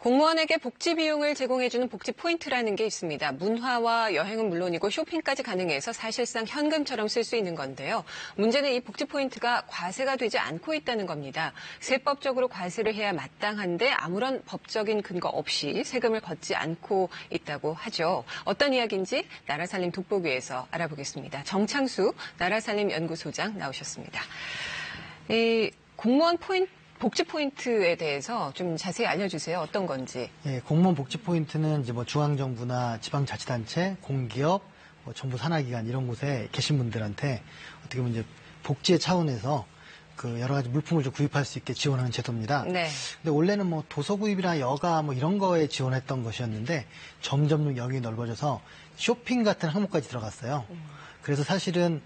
공무원에게 복지 비용을 제공해주는 복지 포인트라는 게 있습니다. 문화와 여행은 물론이고 쇼핑까지 가능해서 사실상 현금처럼 쓸 수 있는 건데요. 문제는 이 복지 포인트가 과세가 되지 않고 있다는 겁니다. 세법적으로 과세를 해야 마땅한데 아무런 법적인 근거 없이 세금을 걷지 않고 있다고 하죠. 어떤 이야기인지 나라살림 돋보기에서 알아보겠습니다. 정창수 나라살림연구소장 나오셨습니다. 이 공무원 복지 포인트에 대해서 좀 자세히 알려주세요. 어떤 건지. 예, 공무원 복지 포인트는 이제 중앙정부나 지방자치단체, 공기업, 정부 산하기관 이런 곳에 계신 분들한테 어떻게 보면 이제 복지의 차원에서 그 여러 가지 물품을 좀 구입할 수 있게 지원하는 제도입니다. 네. 근데 원래는 도서 구입이나 여가 이런 거에 지원했던 것이었는데 점점 영역이 넓어져서 쇼핑 같은 항목까지 들어갔어요. 그래서 사실은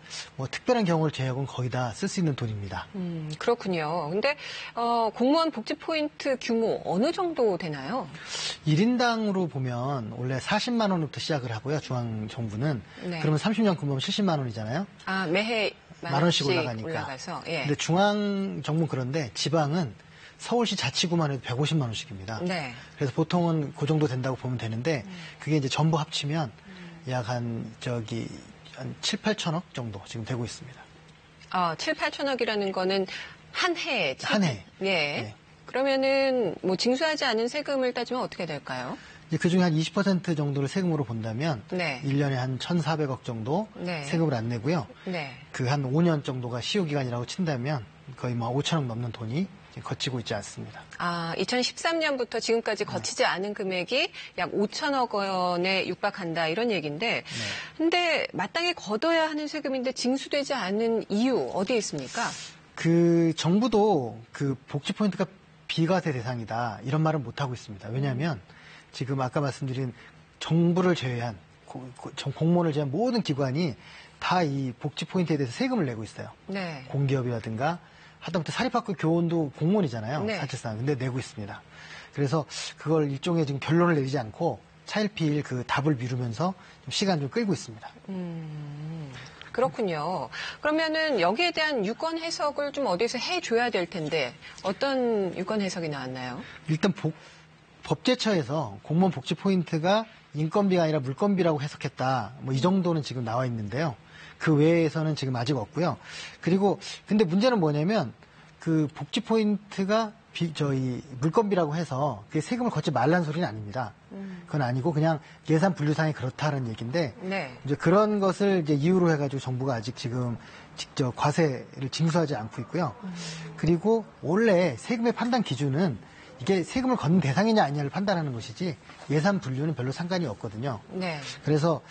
특별한 경우를 제외하고는 거의 다 쓸 수 있는 돈입니다. 그렇군요. 근데 공무원 복지 포인트 규모 어느 정도 되나요? 1인당으로 보면 원래 40만 원부터 시작을 하고요. 중앙정부는. 네. 그러면 30년 근무하면 70만 원이잖아요. 아, 매해 만 원씩 올라가니까. 올라가서. 예. 근데 중앙정부는 그런데 지방은 서울시 자치구만 해도 150만 원씩입니다. 네. 그래서 보통은 그 정도 된다고 보면 되는데 그게 이제 전부 합치면 약 한 7, 8천억 정도 지금 되고 있습니다. 7, 8천억이라는 거는 한 해에? 한 해. 예. 네. 그러면은 징수하지 않은 세금을 따지면 어떻게 될까요? 그 중에 한 20% 정도를 세금으로 본다면 네. 1년에 한 1,400억 정도 네. 세금을 안 내고요. 네. 그 한 5년 정도가 시효기간이라고 친다면 거의 5천억 넘는 돈이 거치고 있지 않습니다. 2013년부터 지금까지 거치지 않은 금액이 약 5천억 원에 육박한다 이런 얘기인데 근데 마땅히 걷어야 하는 세금인데 징수되지 않은 이유 어디에 있습니까? 그 정부도 그 복지 포인트가 비과세 대상이다 이런 말은 못 하고 있습니다. 왜냐하면 지금 아까 말씀드린 정부를 제외한 공무원을 제외한 모든 기관이 다 이 복지 포인트에 대해서 세금을 내고 있어요. 네. 공기업이라든가 하다못해 사립학교 교원도 공무원이잖아요. 네. 사실상. 근데 내고 있습니다. 그래서 그걸 일종의 지금 결론을 내리지 않고 차일피일 그 답을 미루면서 좀 시간 좀 끌고 있습니다. 그렇군요. 그러면은 여기에 대한 유권 해석을 좀 어디서 해줘야 될 텐데 어떤 유권 해석이 나왔나요? 일단 법제처에서 공무원 복지 포인트가 인건비가 아니라 물건비라고 해석했다. 이 정도는 지금 나와 있는데요. 그 외에서는 지금 아직 없고요. 그리고 근데 문제는 뭐냐면 그 복지 포인트가 물건비라고 해서 그게 세금을 걷지 말라는 소리는 아닙니다. 그건 아니고 그냥 예산 분류상이 그렇다는 얘기인데 네. 이제 그런 것을 이제 이유로 해가지고 정부가 아직 지금 직접 과세를 징수하지 않고 있고요. 그리고 원래 세금의 판단 기준은 이게 세금을 걷는 대상이냐 아니냐를 판단하는 것이지 예산 분류는 별로 상관이 없거든요. 네. 그래서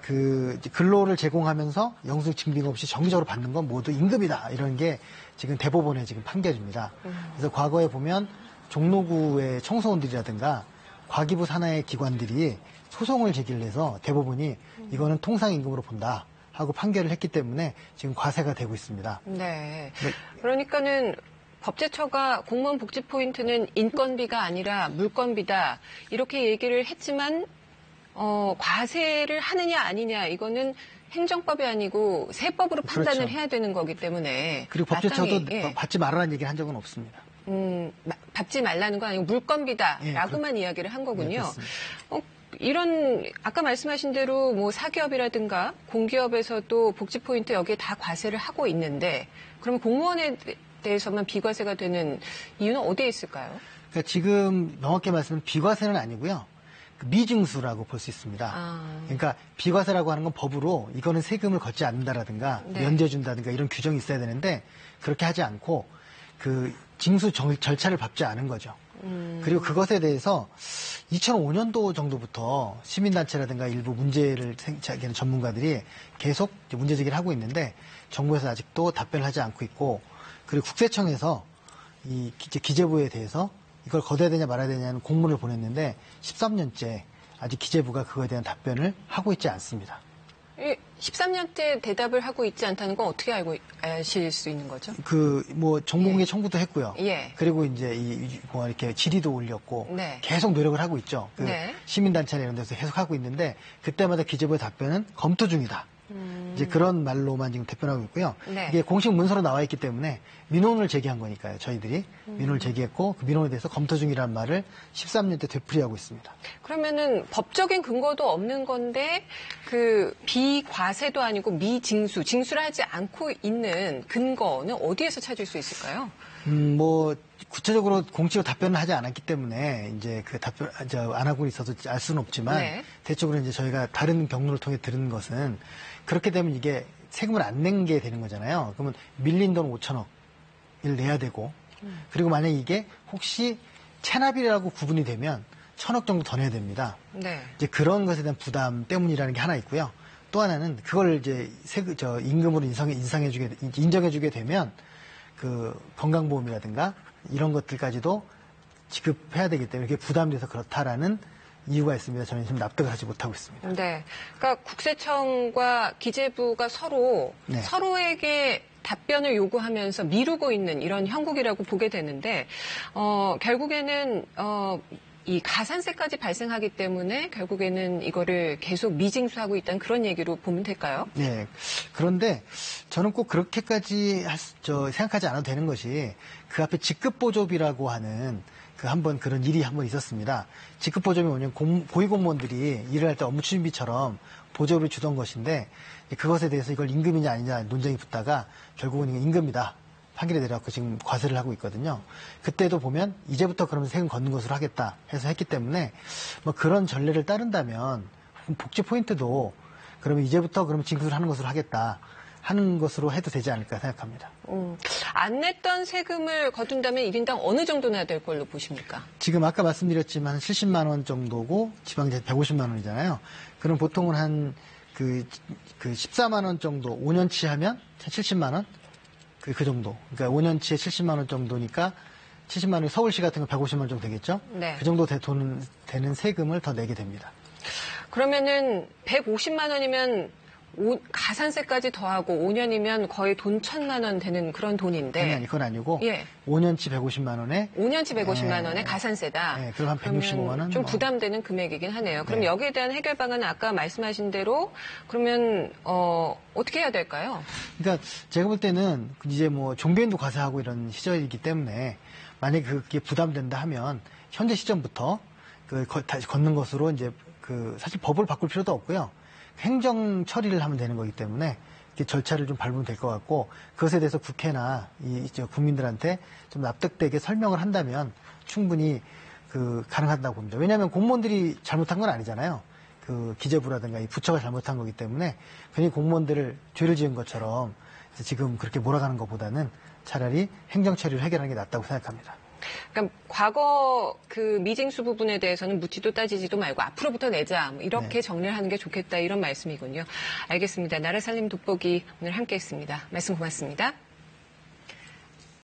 그 근로를 제공하면서 영수증 증빙 없이 정기적으로 받는 건 모두 임금이다 이런 게 지금 대법원의 지금 판결입니다. 그래서 과거에 보면 종로구의 청소원들이라든가 과기부 산하의 기관들이 소송을 제기를 해서 대법원이 이거는 통상임금으로 본다 하고 판결을 했기 때문에 지금 과세가 되고 있습니다. 네. 그러니까는 법제처가 공무원 복지 포인트는 인건비가 아니라 물건비다 이렇게 얘기를 했지만 과세를 하느냐 아니냐 이거는 행정법이 아니고 세법으로 판단을 그렇죠. 해야 되는 거기 때문에 그리고 법제처도 받지 말라는 얘기를 한 적은 없습니다. 받지 말라는 건 아니고 물건비다라고만 이야기를 한 거군요. 이런 아까 말씀하신 대로 사기업이라든가 공기업에서도 복지 포인트 여기에 다 과세를 하고 있는데 그러면 공무원에 대해서만 비과세가 되는 이유는 어디에 있을까요? 그러니까 지금 명확히 말씀은 비과세는 아니고요. 미징수라고 볼 수 있습니다. 그러니까 비과세라고 하는 건 법으로 이거는 세금을 걷지 않는다라든가 네. 면제준다든가 이런 규정이 있어야 되는데 그렇게 하지 않고 그 징수 절차를 밟지 않은 거죠. 그리고 그것에 대해서 2005년도 정도부터 시민단체라든가 일부 문제를 제기하는 전문가들이 계속 문제 제기를 하고 있는데 정부에서 아직도 답변을 하지 않고 있고 그리고 국세청에서 이 기재부에 대해서 이걸 걷어야 되냐 말아야 되냐는 공문을 보냈는데 13년째 아직 기재부가 그거에 대한 답변을 하고 있지 않습니다. 13년째 대답을 하고 있지 않다는 건 어떻게 아실 수 있는 거죠? 정보공개 청구도 했고요. 예. 그리고 이제 이렇게 질의도 올렸고 네. 계속 노력을 하고 있죠. 네. 시민단체나 이런 데서 계속 하고 있는데 그때마다 기재부의 답변은 검토 중이다. 이제 그런 말로만 지금 대표하고 있고요. 네. 이게 공식 문서로 나와 있기 때문에 민원을 제기한 거니까요. 저희들이 민원을 제기했고 그 민원에 대해서 검토 중이라는 말을 13년 때 되풀이하고 있습니다. 그러면은 법적인 근거도 없는 건데 그 비과세도 아니고 미징수, 징수를 하지 않고 있는 근거는 어디에서 찾을 수 있을까요? 뭐 구체적으로 공식으로 답변을 하지 않았기 때문에 이제 그 답변 안 하고 있어서 알 수는 없지만 네. 대체적으로 이제 저희가 다른 경로를 통해 들은 것은 그렇게 되면 이게 세금을 안 낸 게 되는 거잖아요. 그러면 밀린 돈 5천억을 내야 되고 그리고 만약에 이게 혹시 체납이라고 구분이 되면 1,000억 정도 더 내야 됩니다. 네. 이제 그런 것에 대한 부담 때문이라는 게 하나 있고요. 또 하나는 그걸 이제 임금으로 인정해주게 되면 그 건강보험이라든가 이런 것들까지도 지급해야 되기 때문에 이게 부담돼서 그렇다라는 이유가 있습니다. 저는 지금 납득을 하지 못하고 있습니다. 네. 그러니까 국세청과 기재부가 네. 서로에게 답변을 요구하면서 미루고 있는 이런 형국이라고 보게 되는데, 결국에는, 이 가산세까지 발생하기 때문에 결국에는 이거를 계속 미징수하고 있다는 그런 얘기로 보면 될까요? 네. 그런데 저는 꼭 그렇게까지 생각하지 않아도 되는 것이 그 앞에 직급보조비라고 하는 한번 그런 일이 한번 있었습니다. 직급보조비 뭐냐면 고위공무원들이 일을 할 때 업무 추진비처럼 보조를 주던 것인데 그것에 대해서 이걸 임금이냐 아니냐 논쟁이 붙다가 결국은 임금이다. 판결이 내려갖고 지금 과세를 하고 있거든요. 그때도 보면 이제부터 그러면 세금 걷는 것으로 하겠다 해서 했기 때문에 뭐 그런 전례를 따른다면 복지 포인트도 그러면 이제부터 그러면 징수를 하는 것으로 하겠다 하는 것으로 해도 되지 않을까 생각합니다. 안 냈던 세금을 거둔다면 1인당 어느 정도 내야 될 걸로 보십니까? 지금 아까 말씀드렸지만 70만 원 정도고 지방세 150만 원이잖아요. 그럼 보통은 한 그 14만 원 정도 5년치 하면 70만 원? 그 정도. 그러니까 5년치에 70만 원 정도니까 70만 원이 서울시 같은 거 150만 원 정도 되겠죠? 네. 그 정도 되는 세금을 더 내게 됩니다. 그러면은 150만 원이면 가산세까지 더하고 5년이면 거의 돈 1,000만 원 되는 그런 돈인데. 아니, 그건 아니고. 예. 5년치 150만 원에. 5년치 150만 원에 가산세다. 네, 그럼 한 165만 원. 좀 부담되는 금액이긴 하네요. 그럼 네. 여기에 대한 해결 방안은 아까 말씀하신 대로 그러면 어떻게 해야 될까요? 그러니까 제가 볼 때는 이제 뭐 종교인도 과세하고 이런 시절이기 때문에 만약에 그게 부담된다 하면 현재 시점부터 다시 걷는 것으로 이제 사실 법을 바꿀 필요도 없고요. 행정 처리를 하면 되는 거기 때문에 이렇게 절차를 좀 밟으면 될 것 같고 그것에 대해서 국회나 국민들한테 좀 납득되게 설명을 한다면 충분히 가능하다고 봅니다. 왜냐하면 공무원들이 잘못한 건 아니잖아요. 기재부라든가 이 부처가 잘못한 거기 때문에 괜히 공무원들을 죄를 지은 것처럼 지금 그렇게 몰아가는 것보다는 차라리 행정 처리를 해결하는 게 낫다고 생각합니다. 그러니까 과거 미징수 부분에 대해서는 묻지도 따지지도 말고 앞으로부터 내자 이렇게 네. 정리를 하는 게 좋겠다 이런 말씀이군요. 알겠습니다. 나라 살림 돋보기 오늘 함께했습니다. 말씀 고맙습니다.